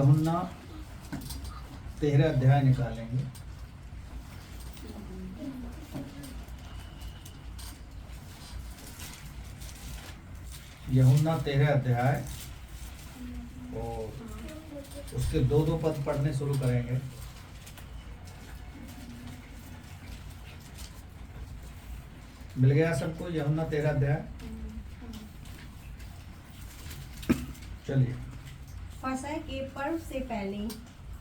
यूहन्ना 13 अध्याय निकालेंगे। यूहन्ना 13 अध्याय और उसके 2 पद पढ़ने शुरू करेंगे। मिल गया सबको यूहन्ना 13 अध्याय? चलिए। फसह के पर्व से पहले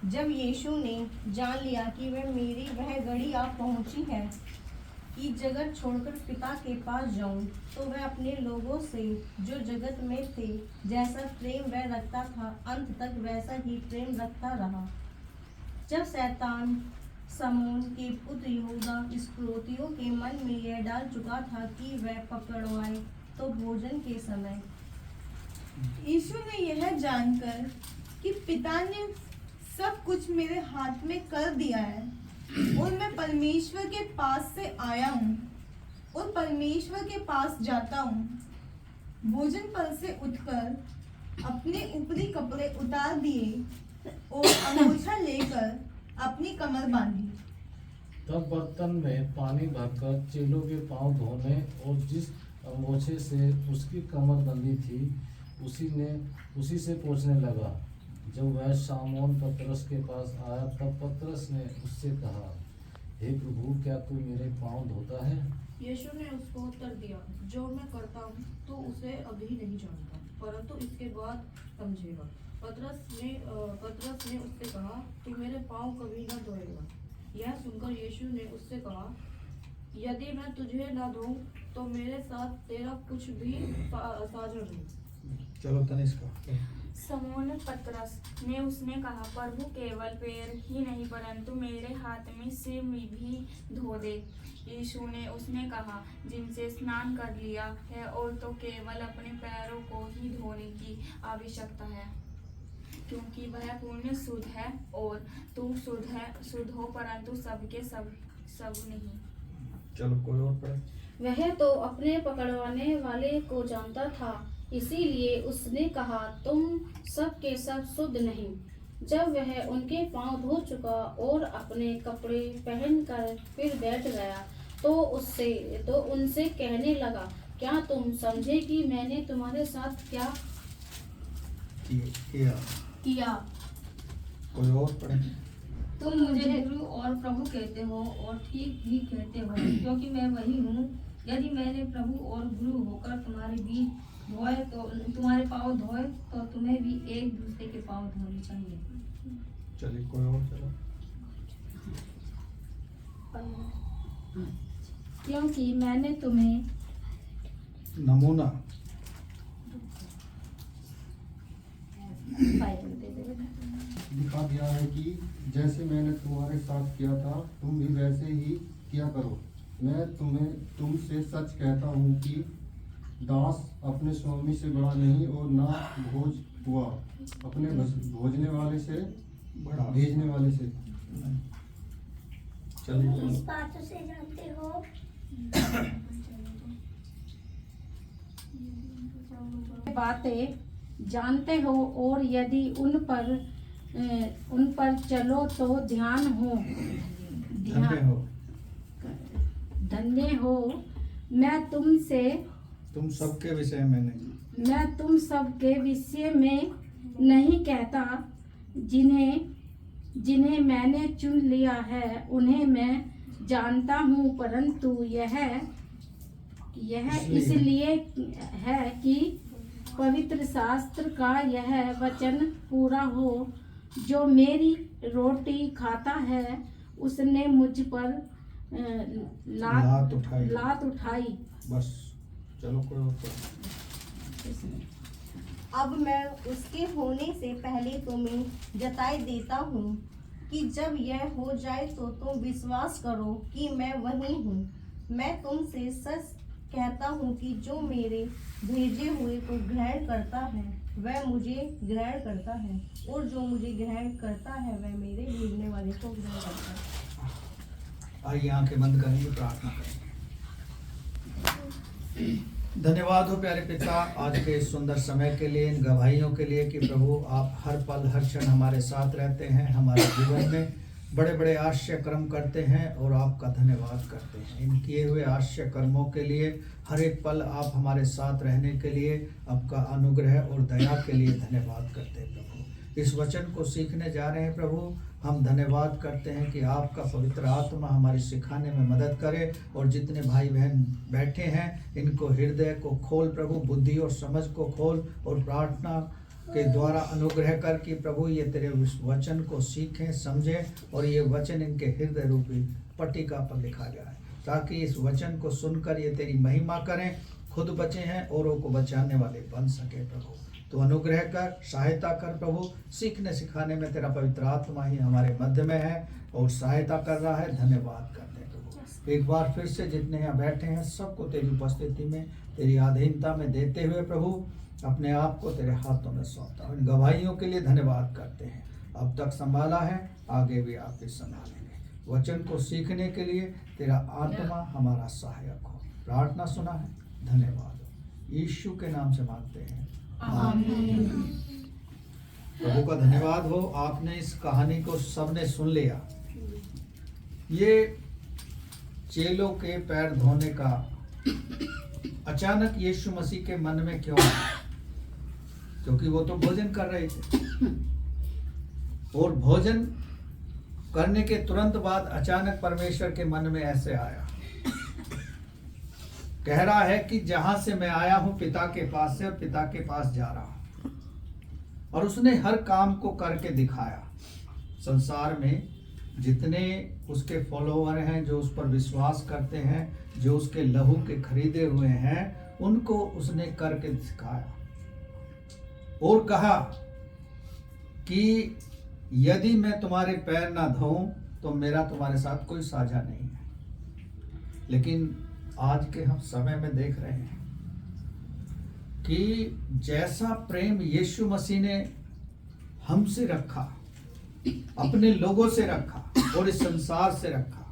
जब यीशु ने जान लिया कि वह घड़ी आ पहुंची है कि जगत छोड़कर पिता के पास जाऊं, तो वह अपने लोगों से जो जगत में थे जैसा प्रेम वह रखता था, अंत तक वैसा ही प्रेम रखता रहा। जब शैतान समोन के पुत्र यहूदा इस्करियोती के मन में यह डाल चुका था कि वह पकड़वाए, तो भोजन के समय यीशु ने यह जानकर कि पिता ने सब कुछ मेरे हाथ में कर दिया है और मैं परमेश्वर के पास से आया हूँ और परमेश्वर के पास जाता हूँ, भोजन पर से उठकर अपने ऊपरी कपड़े उतार दिए और अंगोछा लेकर अपनी कमर बांधी। तब बर्तन में पानी भरकर चेलों के पांव धोने और जिस अंगोछे से उसकी कमर बंधी थी उसी से पोंछने लगा। जब वह शामौन पतरस के पास आया तब पतरस ने उससे कहा, हे प्रभु, क्या तू मेरे पांव धोता है? यीशु ने उसको उत्तर दिया, जो मैं करता हूँ तो उसे अभी नहीं जानता, परंतु इसके बाद समझेगा। पतरस ने उससे कहा, तू मेरे पांव कभी न धोएगा। यह सुनकर यीशु ने उससे कहा, यदि मैं तुझे न धोऊं तो मेरे साथ तेरा कुछ भी साझा नहीं। चलो तनिष्का। समौन पतरस ने उसने कहा, प्रभु, केवल पैर ही नहीं परंतु मेरे हाथ में सिर में भी धो दे। यीशु ने उसने कहा, जिनसे स्नान कर लिया है और तो केवल अपने पैरों को ही धोने की आवश्यकता है, क्योंकि वह पूर्ण शुद्ध है और तुम शुद्ध हो परंतु सबके सब नहीं। चलो कोई और पढ़े। वह तो अपने पकड़वाने वाले को जानता था, इसीलिए उसने कहा, तुम सब के सब शुद्ध नहीं। जब वह उनके पांव धो चुका और अपने कपड़े पहनकर फिर बैठ गया, तो उनसे कहने लगा, क्या तुम समझे कि मैंने तुम्हारे साथ क्या किया? कोई और पढ़े। तुम मुझे गुरु और प्रभु कहते हो और ठीक भी कहते हो, क्योंकि मैं वही हूँ। यदि मैंने प्रभु और गुरु होकर तुम्हारे बीच धोए तो तुम्हारे पाँव धोए, तो तुम्हें भी एक दूसरे के पाँव धोने चाहिए। चलिए कोई और चलो। क्योंकि मैंने तुम्हें नमूना दिखा दिया है कि जैसे मैंने तुम्हारे साथ किया था तुम भी वैसे ही किया करो। मैं तुमसे सच कहता हूँ कि दास अपने स्वामी से बड़ा नहीं और ना भोज हुआ अपने भेजने वाले से। चलिए। इस बात से जानते हो बातें जानते हो और यदि उन पर चलो तो धन्य हो। मैं तुम सबके विषय में नहीं। मैं तुम सबके विषय में नहीं कहता, जिन्हें मैंने चुन लिया है उन्हें मैं जानता हूँ, परंतु यह इसलिए है कि पवित्र शास्त्र का यह वचन पूरा हो, जो मेरी रोटी खाता है उसने मुझ पर लात उठाई। बस चलो कोई और। अब मैं उसके होने से पहले तुम्हें जताई देता हूँ कि जब यह हो जाए तो तुम विश्वास करो कि मैं वही हूँ। मैं तुमसे सच कहता हूँ कि जो मेरे भेजे हुए को ग्रहण करता है वह मुझे ग्रहण करता है, और जो मुझे ग्रहण करता है वह मेरे भेजने वाले को ग्रहण करता है। आइए आंखें बंद करेंगे, प्रार्थना करेंगे। धन्यवाद हो प्यारे पिता आज के इस सुंदर समय के लिए, इन गवाहियों के लिए कि प्रभु आप हर पल हर क्षण हमारे साथ रहते हैं, हमारे जीवन में बड़े बड़े आश्चर्य कर्म करते हैं और आपका धन्यवाद करते हैं। इन किए हुए आश्चर्य कर्मों के लिए, हर एक पल आप हमारे साथ रहने के लिए, आपका अनुग्रह और दया के लिए धन्यवाद करते हैं प्रभु। इस वचन को सीखने जा रहे हैं प्रभु, हम धन्यवाद करते हैं कि आपका पवित्र आत्मा हमारी सिखाने में मदद करे और जितने भाई बहन बैठे हैं इनको हृदय को खोल प्रभु, बुद्धि और समझ को खोल और प्रार्थना के द्वारा अनुग्रह कर कि प्रभु ये तेरे वचन को सीखें, समझें और ये वचन इनके हृदय रूपी पट्टिका पर लिखा जाए, ताकि इस वचन को सुनकर ये तेरी महिमा करें, खुद बचे हैं औरों को बचाने वाले बन सके प्रभु। तो अनुग्रह कर, सहायता कर प्रभु, सीखने सिखाने में तेरा पवित्र आत्मा ही हमारे मध्य में है और सहायता कर रहा है। धन्यवाद करते हैं प्रभु। एक बार फिर से जितने यहाँ बैठे हैं सबको तेरी उपस्थिति में, तेरी अधीनता में देते हुए प्रभु अपने आप को तेरे हाथों में सौंपता हूं। इन गवाहियों के लिए धन्यवाद करते हैं, अब तक संभाला है, आगे भी आप ही संभालेंगे। वचन को सीखने के लिए तेरा आत्मा हमारा सहायक हो। प्रार्थना सुना है, धन्यवाद हो। यीशु के नाम से मांगते हैं, आमीन। प्रभु का धन्यवाद हो, आपने इस कहानी को सबने सुन लिया। ये चेलों के पैर धोने का अचानक यीशु मसीह के मन में क्यों आया? क्योंकि वो तो भोजन कर रहे थे और भोजन करने के तुरंत बाद अचानक परमेश्वर के मन में ऐसे आया, कह रहा है कि जहां से मैं आया हूं पिता के पास से और पिता के पास जा रहा हूं। और उसने हर काम को करके दिखाया। संसार में जितने उसके फॉलोवर हैं, जो उस पर विश्वास करते हैं, जो उसके लहू के खरीदे हुए हैं, उनको उसने करके दिखाया और कहा कि यदि मैं तुम्हारे पैर ना धोऊं तो मेरा तुम्हारे साथ कोई साझा नहीं है। लेकिन आज के हम समय में देख रहे हैं कि जैसा प्रेम यीशु मसीह ने हमसे रखा, अपने लोगों से रखा और इस संसार से रखा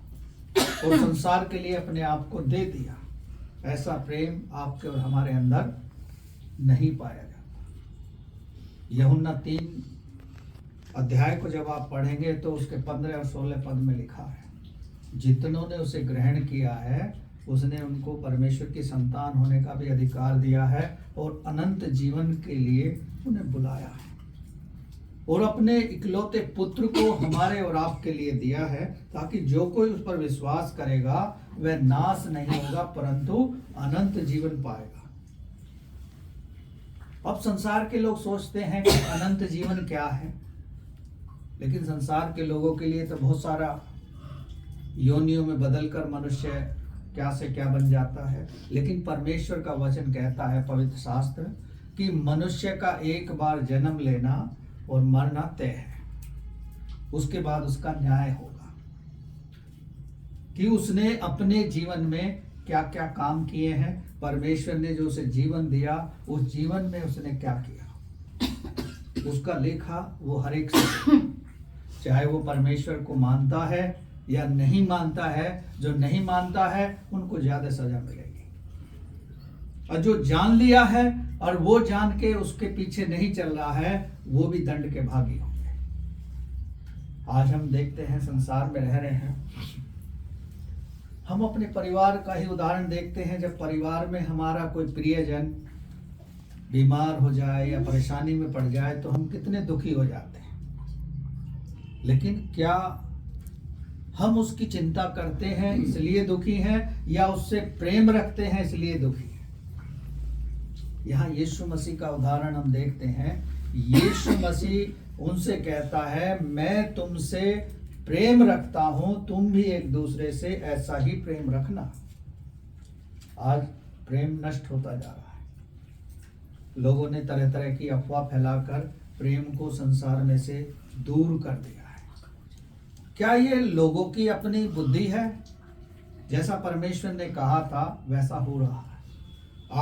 और संसार के लिए अपने आप को दे दिया, ऐसा प्रेम आपके और हमारे अंदर नहीं पाया जाता। यूहन्ना 3 अध्याय को जब आप पढ़ेंगे तो उसके 15 और 16 पद में लिखा है, जितनों ने उसे ग्रहण किया है उसने उनको परमेश्वर की संतान होने का भी अधिकार दिया है और अनंत जीवन के लिए उन्हें बुलाया है और अपने इकलौते पुत्र को हमारे और आपके लिए दिया है, ताकि जो कोई उस पर विश्वास करेगा वह नाश नहीं होगा परंतु अनंत जीवन पाएगा। अब संसार के लोग सोचते हैं कि अनंत जीवन क्या है, लेकिन संसार के लोगों के लिए तो बहुत सारा योनियों में बदलकर मनुष्य क्या से क्या बन जाता है। लेकिन परमेश्वर का वचन कहता है, पवित्र शास्त्र, कि मनुष्य का एक बार जन्म लेना और मरना तय है, उसके बाद उसका न्याय होगा कि उसने अपने जीवन में क्या क्या काम किए हैं, परमेश्वर ने जो उसे जीवन दिया उस जीवन में उसने क्या किया, उसका लेखा वो हर एक से, चाहे वो परमेश्वर को मानता है या नहीं मानता है। जो नहीं मानता है उनको ज्यादा सजा मिलेगी, और जो जान लिया है और वो जान के उसके पीछे नहीं चल रहा है वो भी दंड के भागी होंगे। आज हम देखते हैं संसार में रह रहे हैं, हम अपने परिवार का ही उदाहरण देखते हैं। जब परिवार में हमारा कोई प्रियजन बीमार हो जाए या परेशानी में पड़ जाए तो हम कितने दुखी हो जाते हैं। लेकिन क्या हम उसकी चिंता करते हैं इसलिए दुखी हैं या उससे प्रेम रखते हैं इसलिए दुखी हैं? यहाँ यीशु मसीह का उदाहरण हम देखते हैं। यीशु मसीह उनसे कहता है, मैं तुमसे प्रेम रखता हूं, तुम भी एक दूसरे से ऐसा ही प्रेम रखना। आज प्रेम नष्ट होता जा रहा है। लोगों ने तरह तरह की अफवाह फैलाकर प्रेम को संसार में से दूर कर दिया है। क्या ये लोगों की अपनी बुद्धि है? जैसा परमेश्वर ने कहा था वैसा हो रहा है।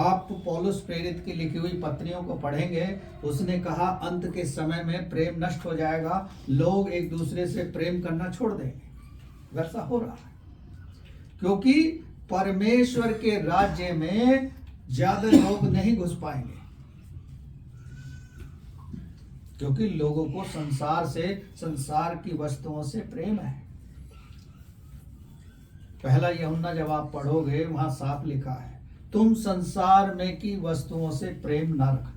आप पौलुस प्रेरित की लिखी हुई पत्रियों को पढ़ेंगे, उसने कहा अंत के समय में प्रेम नष्ट हो जाएगा, लोग एक दूसरे से प्रेम करना छोड़ देंगे। वैसा हो रहा है क्योंकि परमेश्वर के राज्य में ज्यादा लोग नहीं घुस पाएंगे, क्योंकि लोगों को संसार की वस्तुओं से प्रेम है। पहला यूहन्ना जब आप पढ़ोगे वहां साफ लिखा है, तुम संसार में की वस्तुओं से प्रेम ना रखना,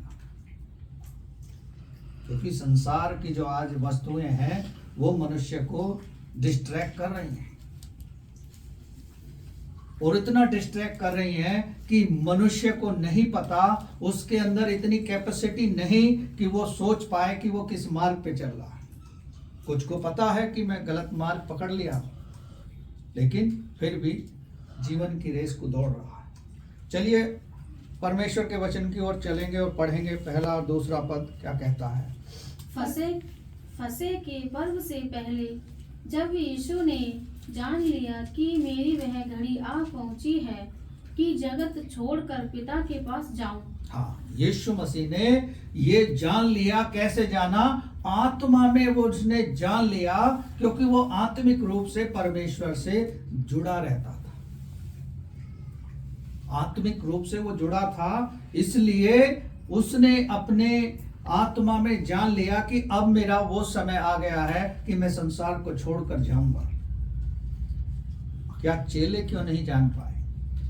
क्योंकि संसार की जो आज वस्तुएं हैं वो मनुष्य को डिस्ट्रैक्ट कर रही हैं, और इतना डिस्ट्रैक्ट कर रही हैं कि मनुष्य को नहीं पता, उसके अंदर इतनी कैपेसिटी नहीं कि वो सोच पाए कि वो किस मार्ग पे चल रहा है। कुछ को पता है कि मैं गलत मार्ग पकड़ लिया, लेकिन फिर भी जीवन की रेस को दौड़ रहा है। चलिए परमेश्वर के वचन की ओर चलेंगे और पढ़ेंगे पहला और दूसरा पद क्या कहता है। फसह के पर्व से पहले जब यीशु ने जान लिया कि मेरी वह घड़ी आ पहुंची है कि जगत छोड़कर पिता के पास जाऊं। हाँ, यीशु मसीह ने ये जान लिया। कैसे जाना? आत्मा में वो उसने जान लिया, क्योंकि वो आत्मिक रूप से परमेश्वर से जुड़ा रहता था। आत्मिक रूप से वो जुड़ा था, इसलिए उसने अपने आत्मा में जान लिया कि अब मेरा वो समय आ गया है कि मैं संसार को छोड़कर जाऊंगा। क्या चेले क्यों नहीं जान पाए?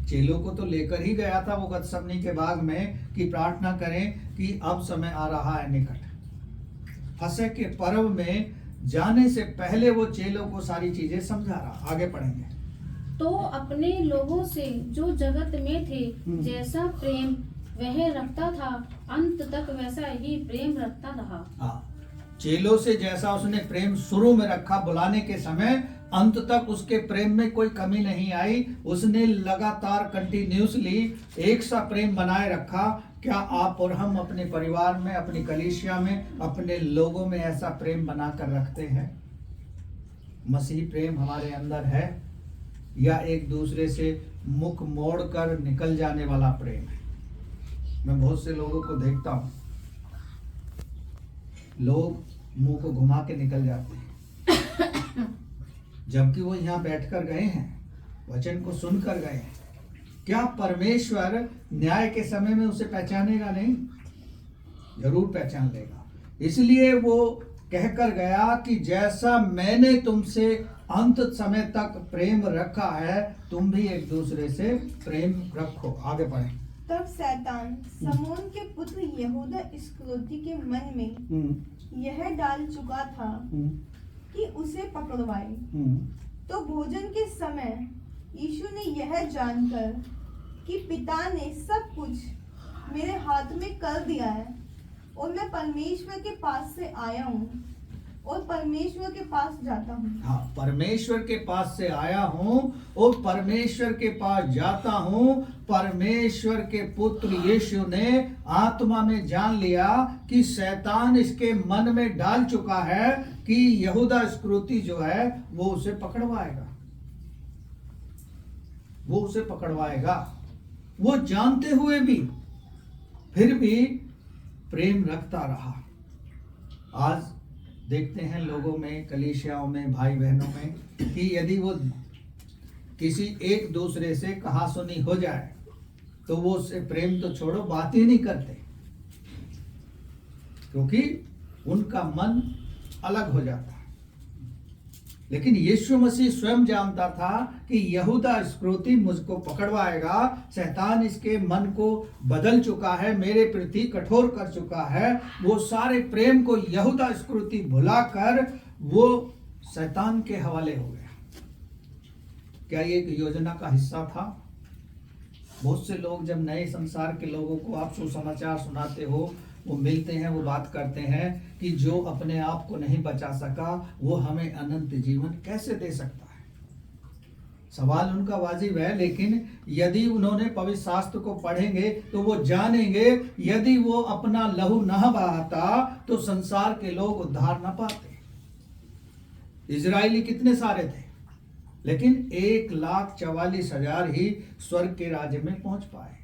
चेलों को तो लेकर ही गया था वो गतसमनी के बाग में कि प्रार्थना करें कि अब समय आ रहा है निकट। फसह के पर्व में जाने से पहले वो चेलों को सारी चीजें समझा रहा। आगे पढ़ेंगे। तो अपने लोगों से जो जगत में थे जैसा प्रेम वह रखता था, अंत तक वैसा ही प्रेम रखता रहा। हाँ, चेलों से जैसा उसने प्रेम शुरू में रखा बुलाने के समय, अंत तक उसके प्रेम में कोई कमी नहीं आई। उसने लगातार कंटिन्यूसली एक सा प्रेम बनाए रखा। क्या आप और हम अपने परिवार में, अपनी कलीसिया में, अपने लोगों में ऐसा प्रेम बनाकर रखते हैं? मसीह प्रेम हमारे अंदर है या एक दूसरे से मुख मोड़कर निकल जाने वाला प्रेम है? मैं बहुत से लोगों को देखता हूं, लोग मुंह को घुमा के निकल जाते हैं, जबकि वो यहाँ बैठकर गए हैं, वचन को सुनकर गए हैं। क्या परमेश्वर न्याय के समय में उसे पहचानेगा? नहीं, जरूर पहचान लेगा। इसलिए वो कहकर गया कि जैसा मैंने तुमसे अंत समय तक प्रेम रखा है, तुम भी एक दूसरे से प्रेम रखो। आगे बढ़ें। तब शैतान समोन के पुत्र यहूदा इस्करियोती के मन में यह डाल चुका था कि उसे पकड़वाए। तो भोजन के समय यीशु ने यह जानकर कि पिता ने सब कुछ मेरे हाथ में कर दिया है और मैं परमेश्वर के पास से आया हूँ और परमेश्वर के पास जाता हूँ। हाँ, परमेश्वर के पास से आया हूँ और परमेश्वर के पास जाता हूँ। परमेश्वर के पुत्र यीशु ने आत्मा में जान लिया कि शैतान इसके मन में डाल चुका है कि यहूदा इस्करियोती जो है वो उसे पकड़वाएगा, वो उसे पकड़वाएगा। वो जानते हुए भी फिर भी प्रेम रखता रहा। आज देखते हैं लोगों में, कलीसियाओं में, भाई बहनों में कि यदि वो किसी एक दूसरे से कहासुनी हो जाए तो वो उससे प्रेम तो छोड़ो, बात ही नहीं करते, क्योंकि उनका मन अलग हो जाता है। लेकिन यीशु मसीह स्वयं जानता था कि यहूदा इस्करियोती मुझको पकड़वाएगा। शैतान इसके मन को बदल चुका है, मेरे प्रति कठोर कर चुका है। वो सारे प्रेम को यहूदा इस्करियोती भुलाकर वो शैतान के हवाले हो गया। क्या ये एक योजना का हिस्सा था? बहुत से लोग जब नए संसार के लोगों को आप सुसमाचार सुनाते हो, वो मिलते हैं, वो बात करते हैं कि जो अपने आप को नहीं बचा सका वो हमें अनंत जीवन कैसे दे सकता है। सवाल उनका वाजिब है, लेकिन यदि उन्होंने पवित्र शास्त्र को पढ़ेंगे तो वो जानेंगे यदि वो अपना लहू न बहाता तो संसार के लोग उद्धार न पाते। इजरायली कितने सारे थे, लेकिन 1,44,000 ही स्वर्ग के राज्य में पहुंच पाए।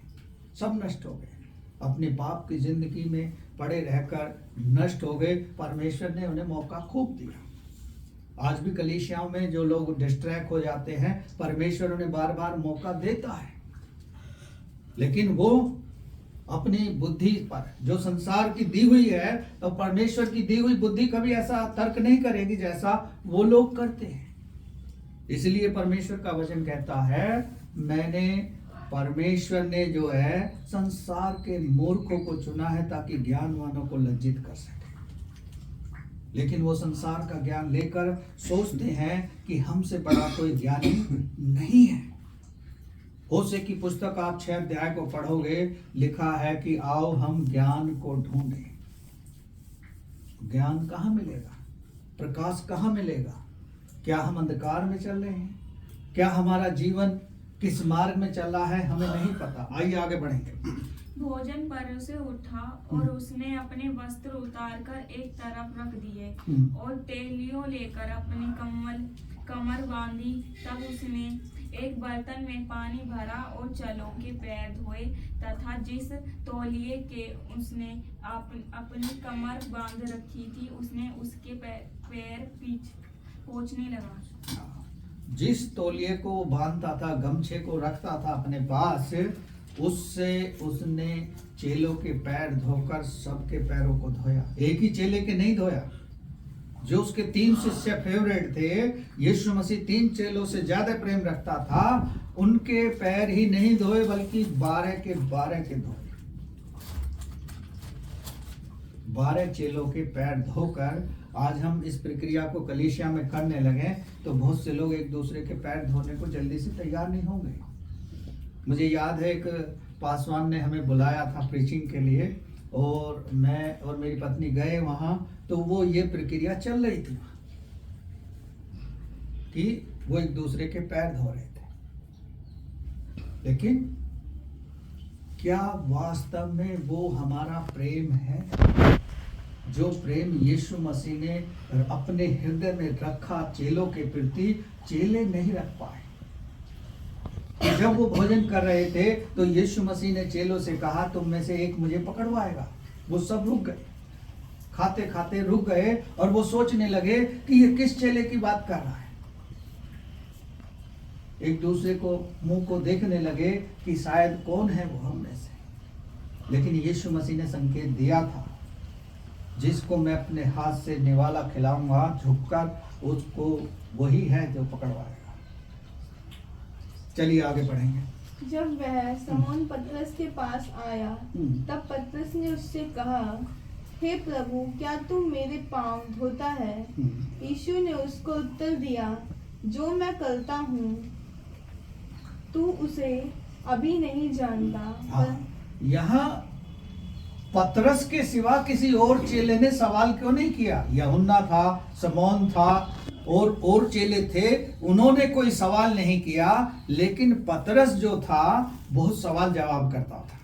सब नष्ट हो गए, अपने पाप की जिंदगी में पड़े रहकर नष्ट हो गए। परमेश्वर ने उन्हें मौका खूब दिया। आज भी कलीसियाओं में जो लोग डिस्ट्रैक्ट हो जाते हैं, परमेश्वर उन्हें बार बार मौका देता है। लेकिन वो अपनी बुद्धि पर, जो संसार की दी हुई है, तो परमेश्वर की दी हुई बुद्धि कभी ऐसा तर्क नहीं करेगी जैसा वो लोग करते हैं। इसलिए परमेश्वर का वचन कहता है, परमेश्वर ने जो है संसार के मूर्खों को चुना है ताकि ज्ञानवानों को लज्जित कर सके। लेकिन वो संसार का ज्ञान लेकर सोचते हैं कि हमसे बड़ा कोई ज्ञानी नहीं है। होशे की पुस्तक आप 6 अध्याय को पढ़ोगे, लिखा है कि आओ हम ज्ञान को ढूंढें। ज्ञान कहाँ मिलेगा? प्रकाश कहाँ मिलेगा? क्या हम अंधकार में चल रहे हैं? क्या हमारा जीवन किस मार्ग में चल रहा है हमें नहीं पता। आइए आगे बढ़ेंगे। भोजन परोसे उठा और उसने अपने वस्त्र उतार कर एक तरफ रख दिए और तेलियों लेकर अपनी कमर बांधी। तब उसने एक बर्तन में पानी भरा और चलों के पैर धोए तथा जिस तौलिए के उसने अपनी कमर बांध रखी थी उसने उसके पैर पोंछने लगा। जिस तौलिए को बांधता था, गमछे को रखता था अपने पास, उससे उसने चेलों के पैर धोकर सबके पैरों को धोया। एक ही चेले के नहीं धोया। जो उसके 3 शिष्य फेवरेट थे, यीशु मसीह 3 चेलों से ज्यादा प्रेम रखता था, उनके पैर ही नहीं धोए बल्कि 12 के धोए। 12 चेलों के पैर धोकर आज हम इस प्रक्रिया को कलीसिया में करने लगे तो बहुत से लोग एक दूसरे के पैर धोने को जल्दी से तैयार नहीं होंगे। मुझे याद है एक पासवान ने हमें बुलाया था प्रीचिंग के लिए और मैं और मेरी पत्नी गए वहाँ, तो वो ये प्रक्रिया चल रही थी कि वो एक दूसरे के पैर धो रहे थे। लेकिन क्या वास्तव में वो हमारा प्रेम है? जो प्रेम यीशु मसीह ने अपने हृदय में रखा चेलों के प्रति, चेले नहीं रख पाए। जब वो भोजन कर रहे थे तो यीशु मसीह ने चेलों से कहा, तुम में से एक मुझे पकड़वाएगा। वो सब रुक गए, खाते खाते रुक गए और वो सोचने लगे कि ये किस चेले की बात कर रहा है। एक दूसरे को मुंह को देखने लगे कि शायद कौन है वो हम में से। लेकिन यीशु मसीह ने संकेत दिया था, जिसको मैं अपने हाथ से निवाला खिलाऊंगा झुककर, उसको वही है जो पकड़वाएगा। चलिए आगे बढ़ेंगे। जब वह शमौन पतरस के पास आया तब पतरस ने उससे कहा, हे प्रभु, क्या तू मेरे पांव धोता है? यीशु ने उसको उत्तर दिया, जो मैं करता हूँ तू उसे अभी नहीं जानता। यहाँ पतरस के सिवा किसी और चेले ने सवाल क्यों नहीं किया? यूहन्ना था, शमौन था और चेले थे, उन्होंने कोई सवाल नहीं किया। लेकिन पतरस जो था बहुत सवाल जवाब करता था।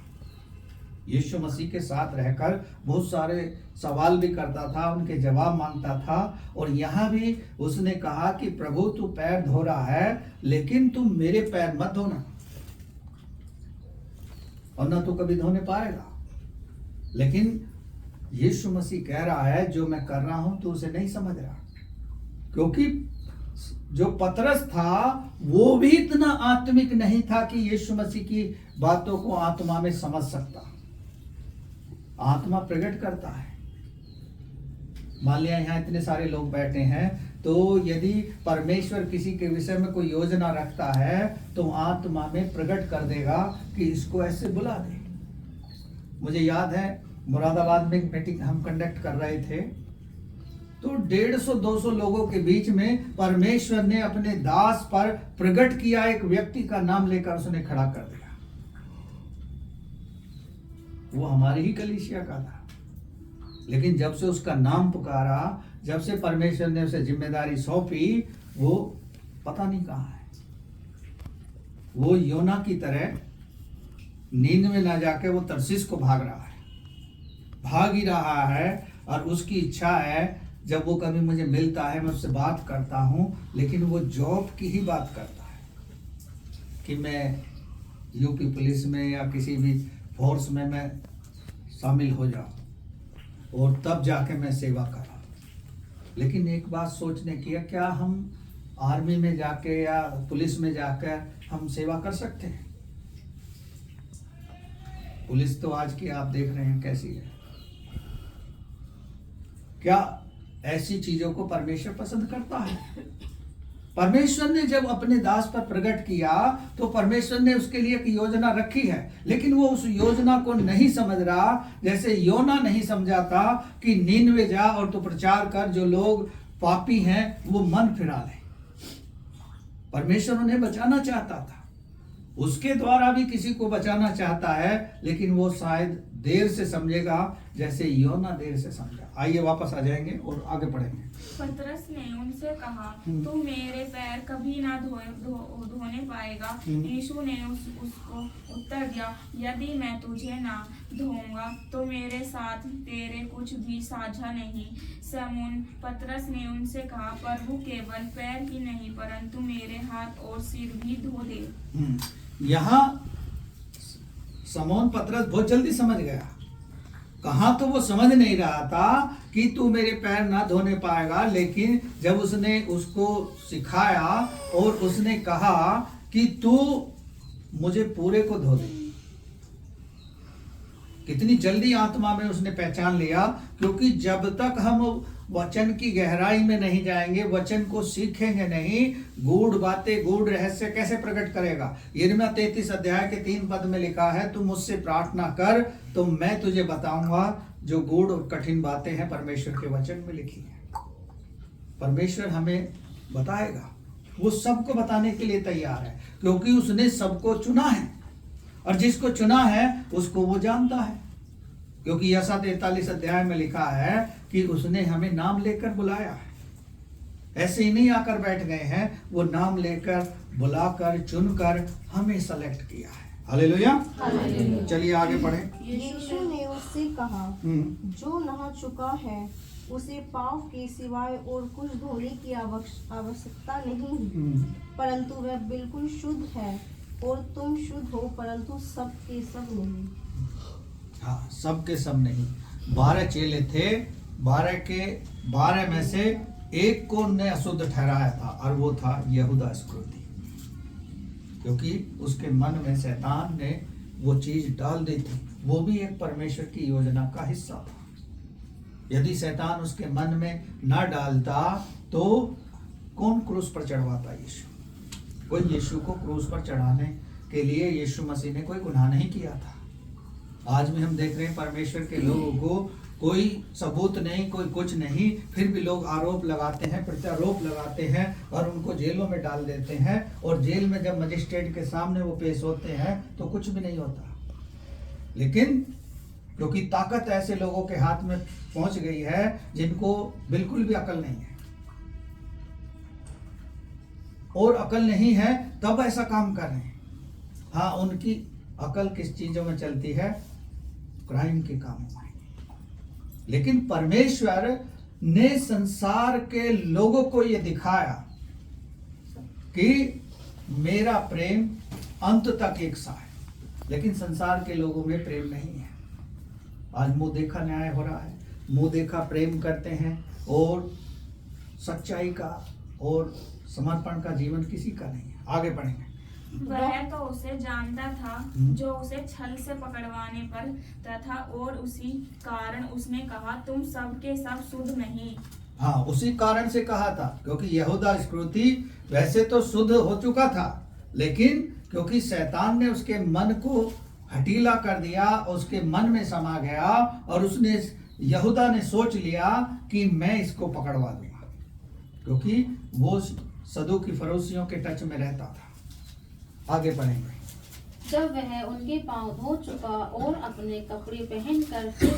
यीशु मसीह के साथ रहकर बहुत सारे सवाल भी करता था, उनके जवाब मांगता था। और यहाँ भी उसने कहा कि प्रभु तू पैर धो रहा है, लेकिन तू मेरे पैर मत धोना, और ना तू कभी धोने पाएगा। लेकिन यीशु मसीह कह रहा है, जो मैं कर रहा हूं तो उसे नहीं समझ रहा, क्योंकि जो पतरस था वो भी इतना आत्मिक नहीं था कि यीशु मसीह की बातों को आत्मा में समझ सकता। आत्मा प्रकट करता है। मान लिया यहाँ इतने सारे लोग बैठे हैं, तो यदि परमेश्वर किसी के विषय में कोई योजना रखता है तो आत्मा में प्रकट कर देगा कि इसको ऐसे बुला दे। मुझे याद है मुरादाबाद में एक मीटिंग हम कंडक्ट कर रहे थे, तो 150-200 लोगों के बीच में परमेश्वर ने अपने दास पर प्रकट किया। एक व्यक्ति का नाम लेकर उसने खड़ा कर दिया। वो हमारी ही कलीसिया का था, लेकिन जब से उसका नाम पुकारा, जब से परमेश्वर ने उसे जिम्मेदारी सौंपी, वो पता नहीं कहाँ है। वो योना की तरह नींद में ना जाके वो तरसीस को भाग रहा है, भाग ही रहा है। और उसकी इच्छा है जब वो कभी मुझे मिलता है मैं उससे बात करता हूँ, लेकिन वो जॉब की ही बात करता है कि मैं यूपी पुलिस में या किसी भी फोर्स में मैं शामिल हो जाऊँ और तब जाके मैं सेवा करा। लेकिन एक बात सोचने की है, क्या हम आर्मी में जाके या पुलिस में जाकर हम सेवा कर सकते हैं? पुलिस तो आज की आप देख रहे हैं कैसी है। क्या ऐसी चीजों को परमेश्वर पसंद करता है? परमेश्वर ने जब अपने दास पर प्रकट किया तो परमेश्वर ने उसके लिए एक योजना रखी है, लेकिन वो उस योजना को नहीं समझ रहा। जैसे योना नहीं समझा था कि नीनवे जा और तू प्रचार कर, जो लोग पापी हैं वो मन फिरा ले। परमेश्वर उन्हें बचाना चाहता था, उसके द्वारा भी किसी को बचाना चाहता है, लेकिन वो शायद देर से समझेगा जैसे योना देर से समझा। आइए वापस आ जाएंगे और आगे पढ़ेंगे। पतरस ने उनसे कहा, तू मेरे पैर कभी ना धोने पाएगा। यीशु ने उसको उत्तर दिया, यदि मैं तुझे ना धोऊंगा तो मेरे साथ तेरे कुछ भी साझा नहीं। समून पतरस ने उनसे कहा, प्रभु केवल पैर ही नहीं परंतु मेरे हाथ और सिर भी धो दे। यहाँ समौन पतरस बहुत जल्दी समझ गया। कहाँ तो वो समझ नहीं रहा था कि तू मेरे पैर ना धोने पाएगा, लेकिन जब उसने उसको सिखाया और उसने कहा कि तू मुझे पूरे को धो दे, कितनी जल्दी आत्मा में उसने पहचान लिया। क्योंकि जब तक हम वचन की गहराई में नहीं जाएंगे, वचन को सीखेंगे नहीं, गूढ़ बातें गूढ़ रहस्य कैसे प्रकट करेगा। यिर्मयाह 33 अध्याय के 3 पद में लिखा है, तू मुझसे प्रार्थना कर तो मैं तुझे बताऊंगा जो गूढ़ और कठिन बातें हैं परमेश्वर के वचन में लिखी है। परमेश्वर हमें बताएगा, वो सबको बताने के लिए तैयार है, क्योंकि उसने सबको चुना है और जिसको चुना है उसको वो जानता है। क्योंकि यशायाह 43 अध्याय में लिखा है कि उसने हमें नाम लेकर बुलाया है। ऐसे ही नहीं आकर बैठ गए हैं, वो नाम लेकर बुलाकर चुनकर हमें सेलेक्ट किया है। हालेलुया। चलिए आगे बढ़ें। यीशु ने उससे कहा, जो नहा चुका है उसे पाँव के सिवाय और कुछ धोने की आवश्यकता नहीं, परंतु वह बिल्कुल शुद्ध है। और तुम शुद्ध हो, परंतु सब के सब नहीं। हाँ, सब के सब नहीं। 12 चेले थे, 12 के 12 में से एक को ने अशुद्ध ठहराया था और वो था यहूदा इस्करियोती, क्योंकि उसके मन में शैतान ने वो चीज डाल दी थी। वो भी एक परमेश्वर की योजना का हिस्सा था। यदि शैतान उसके मन में ना डालता तो कौन क्रूस पर चढ़वाता यीशु? कोई यीशु को क्रूस पर चढ़ाने के लिए यीशु मसीह ने कोई गुनाह नहीं किया था। आज भी हम देख रहे हैं परमेश्वर के लोगों को कोई सबूत नहीं, कोई कुछ नहीं, फिर भी लोग आरोप लगाते हैं, प्रत्यारोप लगाते हैं और उनको जेलों में डाल देते हैं। और जेल में जब मजिस्ट्रेट के सामने वो पेश होते हैं तो कुछ भी नहीं होता। लेकिन क्योंकि ताकत ऐसे लोगों के हाथ में पहुंच गई है जिनको बिल्कुल भी अकल नहीं है, और अकल नहीं है तब ऐसा काम कर रहे हैं। हाँ, उनकी अकल किस चीजों में चलती है? क्राइम के कामों में। लेकिन परमेश्वर ने संसार के लोगों को यह दिखाया कि मेरा प्रेम अंत तक एक सा है, लेकिन संसार के लोगों में प्रेम नहीं है। आज मुंह देखा न्याय हो रहा है, मुंह देखा प्रेम करते हैं और सच्चाई का और समर्पण का जीवन किसी का नहीं है। आगे बढ़ेंगे। वह तो उसे जानता था जो उसे छल से पकड़वाने पर तथा, और उसी कारण उसने कहा, तुम सब के सब शुद्ध नहीं। हाँ, उसी कारण से कहा था, क्योंकि यहूदा इस्करियोती वैसे तो शुद्ध हो चुका था, लेकिन क्योंकि शैतान ने उसके मन को हटीला कर दिया, उसके मन में समा गया और उसने यहूदा ने सोच लिया कि मैं इसको पकड़वा दूंगा, क्योंकि वो सदूकी फरीसियों के टच में रहता था। आगे बढ़ेंगे। जब वह उनके पांव धो चुका और अपने कपड़े पहनकर फिर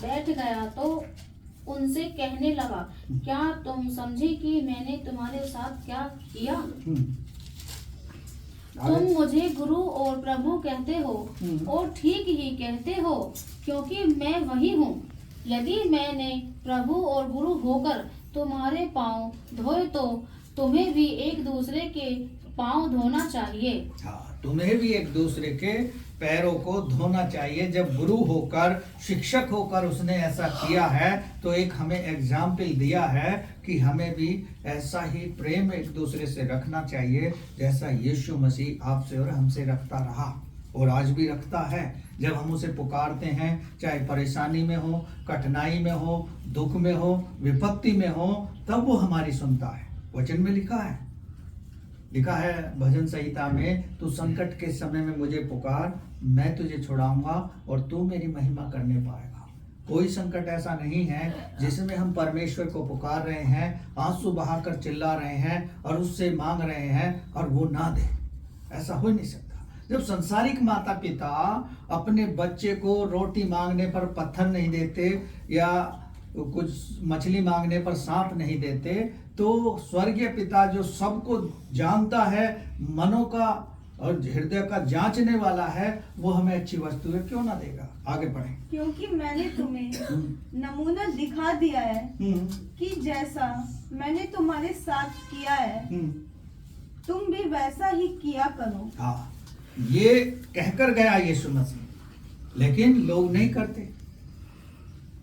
बैठ गया तो उनसे कहने लगा, क्या तुम समझे कि मैंने तुम्हारे साथ क्या किया? तुम मुझे गुरु और प्रभु कहते हो और ठीक ही कहते हो, क्योंकि मैं वही हूँ। यदि मैंने प्रभु और गुरु होकर तुम्हारे पांव धोए तो तुम्हें भी एक दूसरे के पांव धोना चाहिए। हाँ, तुम्हें भी एक दूसरे के पैरों को धोना चाहिए। जब गुरु होकर, शिक्षक होकर उसने ऐसा किया है तो एक हमें एग्जाम्पल दिया है कि हमें भी ऐसा ही प्रेम एक दूसरे से रखना चाहिए जैसा यीशु मसीह आपसे और हमसे रखता रहा। और आज भी रखता है। जब हम उसे पुकारते हैं, चाहे परेशानी में हो, कठिनाई में हो, दुख में हो, विपत्ति में हो, तब वो हमारी सुनता है। वचन में लिखा है भजन संहिता में, तू संकट के समय में मुझे पुकार, मैं तुझे छुड़ाऊंगा और तू मेरी महिमा करने पाएगा। कोई संकट ऐसा नहीं है जिसमें हम परमेश्वर को पुकार रहे हैं, आंसू बहाकर चिल्ला रहे हैं और उससे मांग रहे हैं और वो ना दे। ऐसा हो नहीं सकता। जब संसारिक माता पिता अपने बच्चे को रोटी मांगने पर पत्थर नहीं देते या कुछ मछली मांगने पर सांप नहीं देते, तो स्वर्गीय पिता जो सबको जानता है, मनों का और हृदय का जांचने वाला है, वो हमें अच्छी वस्तुएं क्यों ना देगा। आगे बढ़ें। क्योंकि मैंने तुम्हें नमूना दिखा दिया है कि जैसा मैंने तुम्हारे साथ किया है तुम भी वैसा ही किया करो। हाँ, ये कहकर गया यीशु मसीह, लेकिन लोग नहीं करते।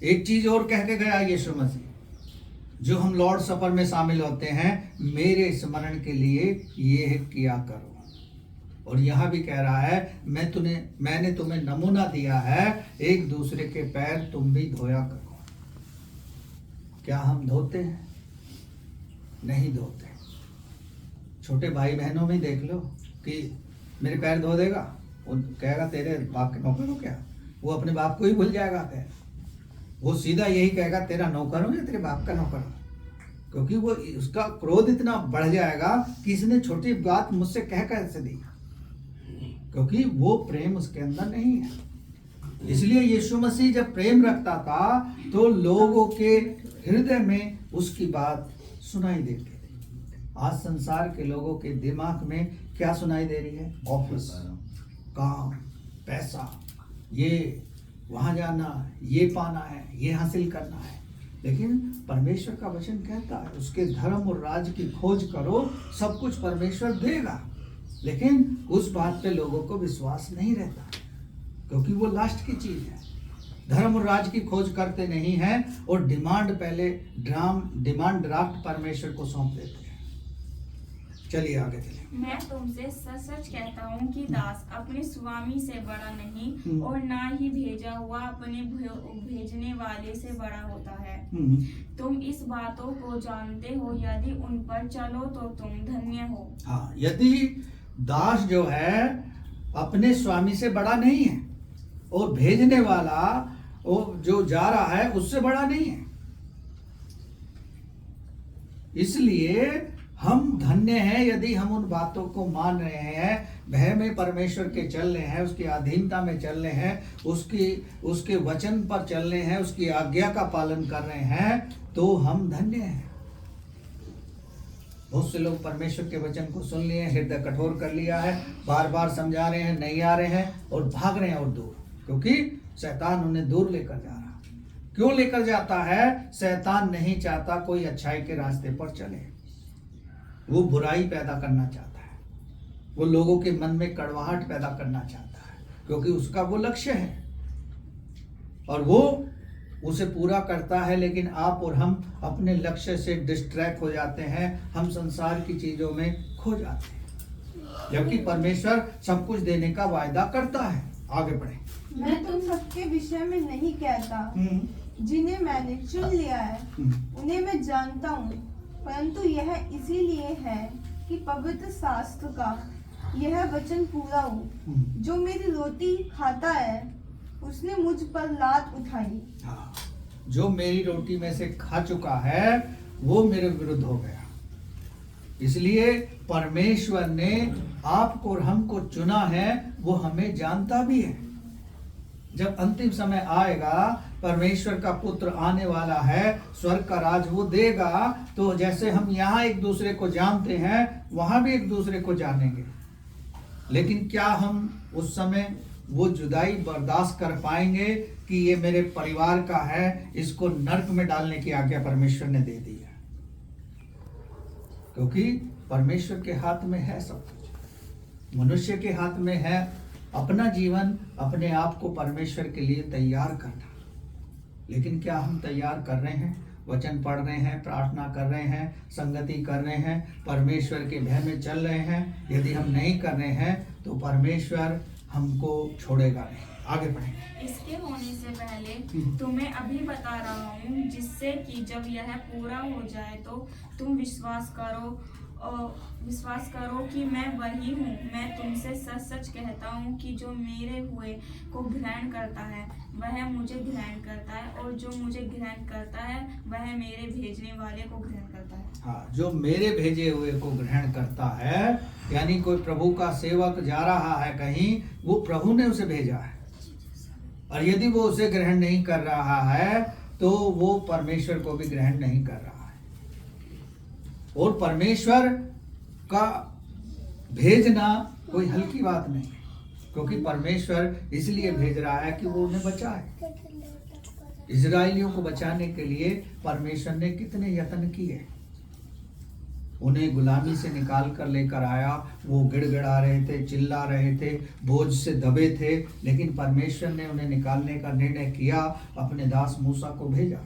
एक चीज और कह के गया यीशु मसीह, जो हम लॉर्ड सफर में शामिल होते हैं, मेरे स्मरण के लिए ये किया करो। और यहाँ भी कह रहा है, मैंने तुम्हें नमूना दिया है, एक दूसरे के पैर तुम भी धोया करो। क्या हम धोते हैं? नहीं धोते। छोटे भाई बहनों में देख लो कि मेरे पैर धो देगा, वो कहेगा तेरे बाप के नौकर हो क्या? वो अपने बाप को ही भूल जाएगा। वो सीधा यही कहेगा तेरा नौकर हो या तेरे बाप का नौकर हो, क्योंकि वो उसका क्रोध इतना बढ़ जाएगा कि इसने छोटी बात मुझसे कह कैसे दी, क्योंकि वो प्रेम उसके अंदर नहीं है। इसलिए यीशु मसीह जब प्रेम रखता था तो लोगों के हृदय में उसकी बात सुनाई देती थी। आज संसार के लोगों के दिमाग में क्या सुनाई दे रही है? ऑफिस, काम, पैसा, ये वहां जाना, ये पाना है, ये हासिल करना है। लेकिन परमेश्वर का वचन कहता है उसके धर्म और राज की खोज करो, सब कुछ परमेश्वर देगा। लेकिन उस बात पे लोगों को विश्वास नहीं रहता, क्योंकि वो लास्ट की चीज है। धर्म और राज की खोज करते नहीं हैं और डिमांड ड्राफ्ट परमेश्वर को सौंप देते हैं। चलिए आगे चलिए। मैं तुमसे सच सच कहता हूँ कि दास अपने स्वामी से बड़ा नहीं और ना ही भेजा हुआ अपने भेजने वाले से बड़ा होता है। तुम इस बातों को जानते हो, यदि उन पर चलो तो तुम धन्य हो। हाँ, यदि दास जो है अपने स्वामी से बड़ा नहीं है और भेजने वाला वो जो जा रहा है उससे बड़ा नहीं है, इसलिए हम धन्य हैं यदि हम उन बातों को मान रहे हैं, भय में परमेश्वर के चल रहे हैं, उसकी अधीनता में चल रहे हैं, उसके वचन पर चल रहे हैं, उसकी आज्ञा का पालन कर रहे हैं, तो हम धन्य हैं। बहुत से लोग परमेश्वर के वचन को सुन लिए, हृदय कठोर कर लिया है, बार बार समझा रहे हैं, नहीं आ रहे हैं और भाग रहे हैं और दूर, क्योंकि शैतान उन्हें दूर लेकर जा रहा। क्यों लेकर जाता है? शैतान नहीं चाहता कोई अच्छाई के रास्ते पर चले, वो बुराई पैदा करना चाहता है, वो लोगों के मन में कड़वाहट पैदा करना चाहता है, क्योंकि उसका वो लक्ष्य है और वो उसे पूरा करता है। लेकिन आप और हम अपने लक्ष्य से डिस्ट्रैक्ट हो जाते हैं, हम संसार की चीजों में खो जाते हैं, जबकि परमेश्वर सब कुछ देने का वायदा करता है। आगे बढ़े। मैं तुम सबके विषय में नहीं कहता, जिन्हें मैंने चुन लिया है उन्हें मैं जानता हूँ, परंतु यह इसीलिए है कि पवित्र शास्त्र का यह वचन पूरा हो, जो मेरी रोटी खाता है उसने मुझ पर लात उठाई। हाँ, जो मेरी रोटी में से खा चुका है वो मेरे विरुद्ध हो गया। इसलिए परमेश्वर ने आपको और हमको चुना है, वो हमें जानता भी है। जब अंतिम समय आएगा, परमेश्वर का पुत्र आने वाला है, स्वर्ग का राज वो देगा, तो जैसे हम यहाँ एक दूसरे को जानते हैं वहां भी एक दूसरे को जानेंगे। लेकिन क्या हम उस समय वो जुदाई बर्दाश्त कर पाएंगे कि ये मेरे परिवार का है, इसको नरक में डालने की आज्ञा परमेश्वर ने दे दी है? क्योंकि परमेश्वर के हाथ में है सब कुछ, मनुष्य के हाथ में है अपना जीवन, अपने आप को परमेश्वर के लिए तैयार करना। लेकिन क्या हम तैयार कर रहे हैं? वचन पढ़ रहे हैं, प्रार्थना कर रहे हैं, संगति कर रहे हैं, परमेश्वर के भय में चल रहे हैं? यदि हम नहीं कर रहे हैं तो परमेश्वर हमको छोड़ेगा नहीं। आगे बढ़ेंगे। इसके होने से पहले तुम्हें अभी बता रहा हूँ, जिससे कि जब यह पूरा हो जाए तो तुम विश्वास करो कि मैं वही हूँ। मैं तुमसे सच सच कहता हूँ कि जो मेरे हुए को ग्रहण करता है वह मुझे ग्रहण करता है, और जो मुझे ग्रहण करता है वह मेरे भेजने वाले को ग्रहण करता है। हाँ, जो मेरे भेजे हुए को ग्रहण करता है, यानी कोई प्रभु का सेवक जा रहा है कहीं, वो प्रभु ने उसे भेजा है, और यदि वो उसे ग्रहण नहीं कर रहा है तो वो परमेश्वर को भी ग्रहण नहीं कर रहा है। और परमेश्वर का भेजना कोई हल्की बात नहीं है, क्योंकि परमेश्वर इसलिए भेज रहा है कि वो उन्हें बचाए। इजराइलियों को बचाने के लिए परमेश्वर ने कितने यत्न किए। उन्हें गुलामी से निकाल कर लेकर आया, वो गिड़गिड़ा रहे थे, चिल्ला रहे थे, बोझ से दबे थे, लेकिन परमेश्वर ने उन्हें निकालने का निर्णय किया, अपने दास मूसा को भेजा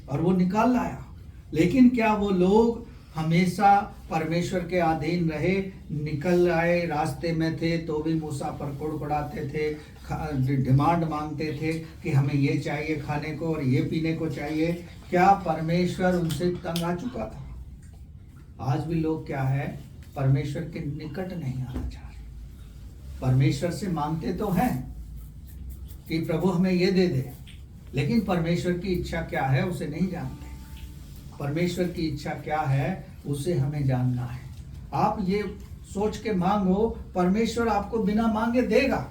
और वो निकाल लाया। लेकिन क्या वो लोग हमेशा परमेश्वर के अधीन रहे? निकल आए, रास्ते में थे तो भी मूसा पर कुड़कुड़ाते थे, डिमांड मांगते थे कि हमें ये चाहिए खाने को और ये पीने को चाहिए। क्या परमेश्वर उनसे तंग आ चुका था? आज भी लोग क्या है, परमेश्वर के निकट नहीं आना चाह रहे। परमेश्वर से मांगते तो हैं कि प्रभु हमें ये दे दे, लेकिन परमेश्वर की इच्छा क्या है उसे नहीं जानते। परमेश्वर की इच्छा क्या है उसे हमें जानना है। आप ये सोच के मांगो, परमेश्वर आपको बिना मांगे देगा।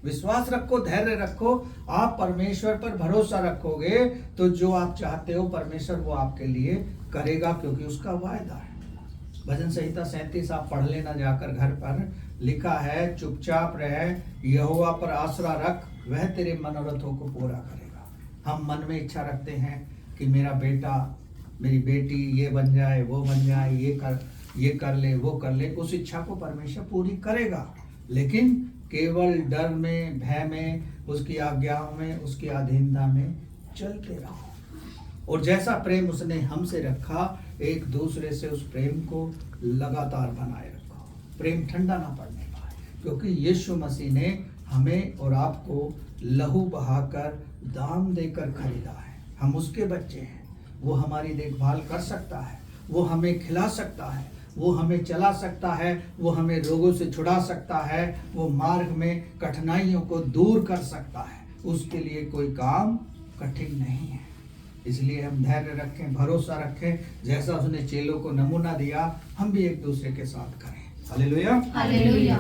विश्वास रखो, धैर्य रखो। आप परमेश्वर पर भरोसा रखोगे तो जो आप चाहते हो परमेश्वर वो आपके लिए करेगा, क्योंकि उसका वायदा है। भजन संहिता 37 आप पढ़ लेना जाकर घर पर। लिखा है, चुपचाप रह, यहोवा पर आसरा रख, वह तेरे मनोरथों को पूरा करेगा। हम मन में इच्छा रखते हैं कि मेरा बेटा, मेरी बेटी ये बन जाए, वो बन जाए, ये कर ले, वो कर ले। उस इच्छा को परमेश्वर पूरी करेगा, लेकिन केवल डर में, भय में, उसकी आज्ञाओं में, उसकी अधीनता में चलते रहो। और जैसा प्रेम उसने हमसे रखा, एक दूसरे से उस प्रेम को लगातार बनाए रखो। प्रेम ठंडा ना पड़ने पाए, क्योंकि यीशु मसीह ने हमें और आपको लहू बहाकर, दाम देकर खरीदा है। हम उसके बच्चे हैं। वो हमारी देखभाल कर सकता है, वो हमें खिला सकता है, वो हमें चला सकता है, वो हमें रोगों से छुड़ा सकता है, वो मार्ग में कठिनाइयों को दूर कर सकता है। उसके लिए कोई काम कठिन नहीं है। इसलिए हम धैर्य रखें, भरोसा रखें। जैसा उसने चेलों को नमूना दिया, हम भी एक दूसरे के साथ करें। Hallelujah, hallelujah.